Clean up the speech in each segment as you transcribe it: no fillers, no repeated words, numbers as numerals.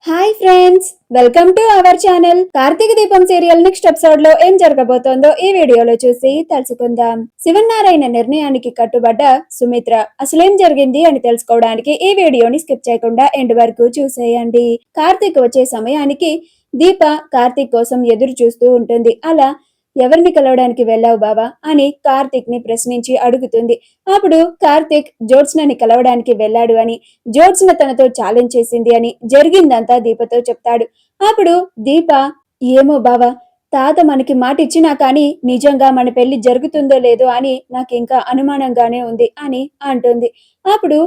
Hi friends, welcome to our channel. Karthika Deepam serial next episode లో ఏం జరగబోతోందో ఈ వీడియోలో చూసి తెలుసుకుందాం. శివనారాయణ నిర్ణయానికి కట్టుబడ్డ సుమిత్ర అసలేం జరిగింది అని తెలుసుకోవడానికి ఈ వీడియోని స్కిప్ చేయకుండా ఎండ్ వరకు చూసేయండి. కార్తీక్ వచ్చే సమయానికి దీప కార్తీక్ కోసం ఎదురు చూస్తూ ఉంటుంది. అలా ఎవరిని కలవడానికి వెళ్ళావు బావా అని కార్తీక్ ని ప్రశ్నించి అడుగుతుంది. అప్పుడు కార్తీక్ జ్యోత్స్నని కలవడానికి వెళ్ళాడు అని, జ్యోత్స్న తనతో ఛాలెంజ్ చేసింది అని జరిగిందంతా దీపతో చెప్తాడు. అప్పుడు దీప, ఏమో బావా, తాత మనకి మాట ఇచ్చినా కానీ నిజంగా మన పెళ్లి జరుగుతుందో లేదో అని నాకు ఇంకా అనుమానంగానే ఉంది అని అంటుంది. అప్పుడు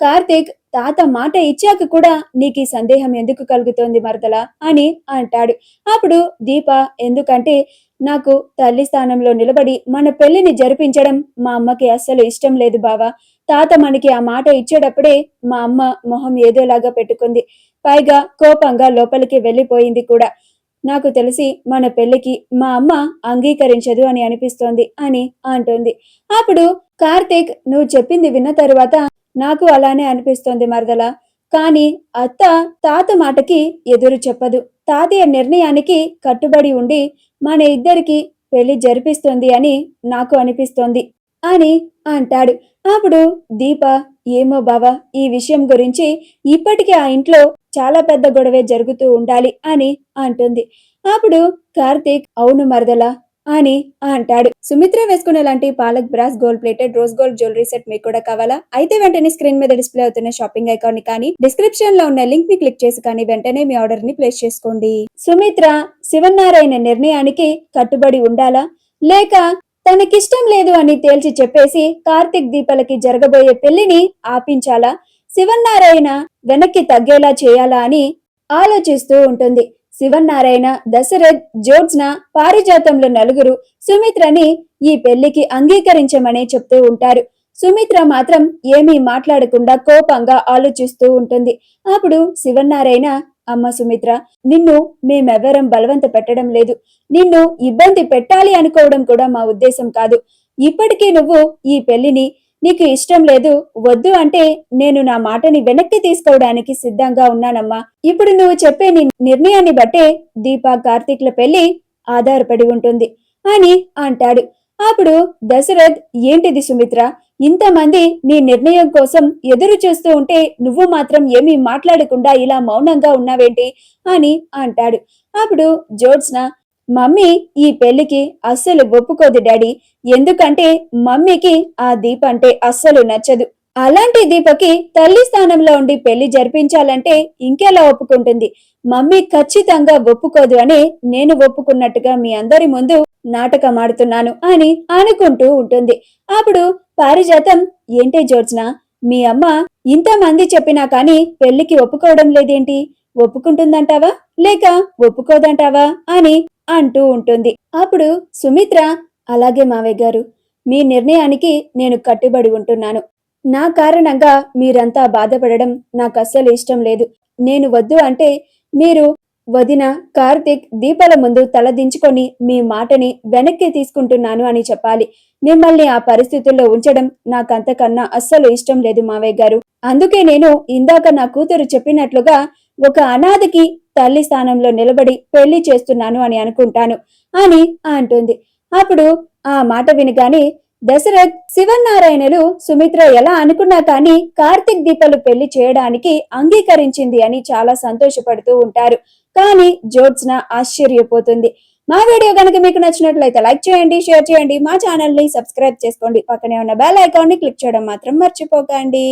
కార్తీక్, తాత మాట ఇచ్చాక కూడా నీకు ఈ సందేహం ఎందుకు కలుగుతోంది మరదలా అని అంటాడు. అప్పుడు దీప, ఎందుకంటే నాకు తల్లి స్థానంలో నిలబడి మన పెళ్లిని జరిపించడం మా అమ్మకి అస్సలు ఇష్టం లేదు బావా. తాత మనకి ఆ మాట ఇచ్చేటప్పుడే మా అమ్మ మొహం ఏదోలాగా పెట్టుకుంది. పైగా కోపంగా లోపలికి వెళ్ళిపోయింది కూడా. నాకు తెలిసి మన పెళ్లికి మా అమ్మ అంగీకరించదు అని అనిపిస్తోంది అని అంటుంది. అప్పుడు కార్తీక్, నువ్వు చెప్పింది విన్న తరువాత నాకు అలానే అనిపిస్తోంది మరదలా. కానీ అత్త తాత మాటకి ఎదురు చెప్పదు. తాతయ్య నిర్ణయానికి కట్టుబడి ఉండి మన ఇద్దరికి పెళ్లి జరిపిస్తుంది అని నాకు అనిపిస్తోంది అని అంటాడు. అప్పుడు దీప, ఏమో బావా, ఈ విషయం గురించి ఇప్పటికీ ఆ ఇంట్లో చాలా పెద్ద గొడవే జరుగుతూ ఉండాలి అని అంటుంది. అప్పుడు కార్తీక్, అవును మరదలా అని అంటాడు. సుమిత్ర వేసుకునే లాంటి palak brass gold plated rose gold jewellery set మీకు కూడా కావాలా? అయితే వెంటనే స్క్రీన్ మీద డిస్ప్లే అవుతున్న షాపింగ్ ఐకాన్ ని కానీ డిస్క్రిప్షన్ లో ఉన్న లింక్ ని క్లిక్ చేసి కానీ వెంటనే మీ ఆర్డర్ ని ప్లేస్ చేసుకోండి. సుమిత్ర శివనారాయణ నిర్ణయానికి కట్టుబడి ఉండాలా లేక తనకిష్టం లేదు అని తేల్చి చెప్పేసి కార్తీక్ దీపలకి జరగబోయే పెళ్లిని ఆపించాలా, శివనారాయణ వెనక్కి తగ్గేలా చేయాలా అని ఆలోచిస్తూ ఉంటుంది. శివనారాయణ, దశరథ్, జ్యోత్స్న, పారిజాతంలో నలుగురు సుమిత్రని ఈ పెళ్లికి అంగీకరించమని చెప్తూ ఉంటారు. సుమిత్ర మాత్రం ఏమీ మాట్లాడకుండా కోపంగా ఆలోచిస్తూ ఉంటుంది. అప్పుడు శివనారాయణ, అమ్మ సుమిత్ర, నిన్ను మేమెవ్వరం బలవంత పెట్టడం లేదు. నిన్ను ఇబ్బంది పెట్టాలి అనుకోవడం కూడా మా ఉద్దేశం కాదు. ఇప్పటికీ నువ్వు ఈ పెళ్లిని నీకు ఇష్టం లేదు, వద్దు అంటే నేను నా మాటని వెనక్కి తీసుకోవడానికి సిద్ధంగా ఉన్నానమ్మా. ఇప్పుడు నువ్వు చెప్పే నీ నిర్ణయాన్ని బట్టే దీప కార్తీక్ల పెళ్లి ఆధారపడి ఉంటుంది అని అంటాడు. అప్పుడు దశరథ్, ఏంటిది సుమిత్ర, ఇంతమంది నీ నిర్ణయం కోసం ఎదురు చూస్తూ ఉంటే నువ్వు మాత్రం ఏమీ మాట్లాడకుండా ఇలా మౌనంగా ఉన్నావేంటి అని అంటాడు. అప్పుడు జ్యోత్స్న, మమ్మీ ఈ పెళ్లికి అస్సలు ఒప్పుకోదు డాడీ. ఎందుకంటే మమ్మీకి ఆ దీప అంటే అస్సలు నచ్చదు. అలాంటి దీపకి తల్లి స్థానంలో ఉండి పెళ్లి జరిపించాలంటే ఇంకెలా ఒప్పుకుంటుంది? మమ్మీ ఖచ్చితంగా ఒప్పుకోదు అని నేను ఒప్పుకున్నట్టుగా మీ అందరి ముందు నాటకం ఆడుతున్నాను అని అనుకుంటూ ఉంటుంది. అప్పుడు పారిజాతం, ఏంటే జ్యోత్స్న, మీ అమ్మ ఇంతమంది చెప్పినా కానీ పెళ్లికి ఒప్పుకోవడం లేదేంటి? ఒప్పుకుంటుందంటావా లేక ఒప్పుకోదంటావా అని అంటూ ఉంటుంది. అప్పుడు సుమిత్ర, అలాగే మావయ్య గారు, మీ నిర్ణయానికి నేను కట్టుబడి ఉంటున్నాను. నా కారణంగా మీరంతా బాధపడడం నాకు అస్సలు ఇష్టం లేదు. నేను వద్దు అంటే మీరు వదిన, కార్తీక్, దీపాల ముందు తలదించుకొని మీ మాటని వెనక్కి తీసుకుంటున్నాను అని చెప్పాలి. మిమ్మల్ని ఆ పరిస్థితుల్లో ఉంచడం నాకంతకన్నా అస్సలు ఇష్టం లేదు మావయ్య గారు. అందుకే నేను ఇందాక నా కూతురు చెప్పినట్లుగా ఒక అనాథకి తల్లి స్థానంలో నిలబడి పెళ్లి చేస్తున్నాను అని అనుకుంటాను అని అంటుంది. అప్పుడు ఆ మాట వినగానే దశరథ్, శివనారాయణలు సుమిత్ర ఎలా అనుకున్నా కానీ కార్తీక్ దీపలు పెళ్లి చేయడానికి అంగీకరించింది అని చాలా సంతోషపడుతూ ఉంటారు. కానీ జ్యోత్స్న ఆశ్చర్యపోతుంది. మా వీడియో కనుక మీకు నచ్చినట్లయితే లైక్ చేయండి, షేర్ చేయండి, మా ఛానల్ ని సబ్స్క్రైబ్ చేసుకోండి, పక్కనే ఉన్న బెల్ ఐకాన్ ని క్లిక్ చేయడం మాత్రం మర్చిపోకండి.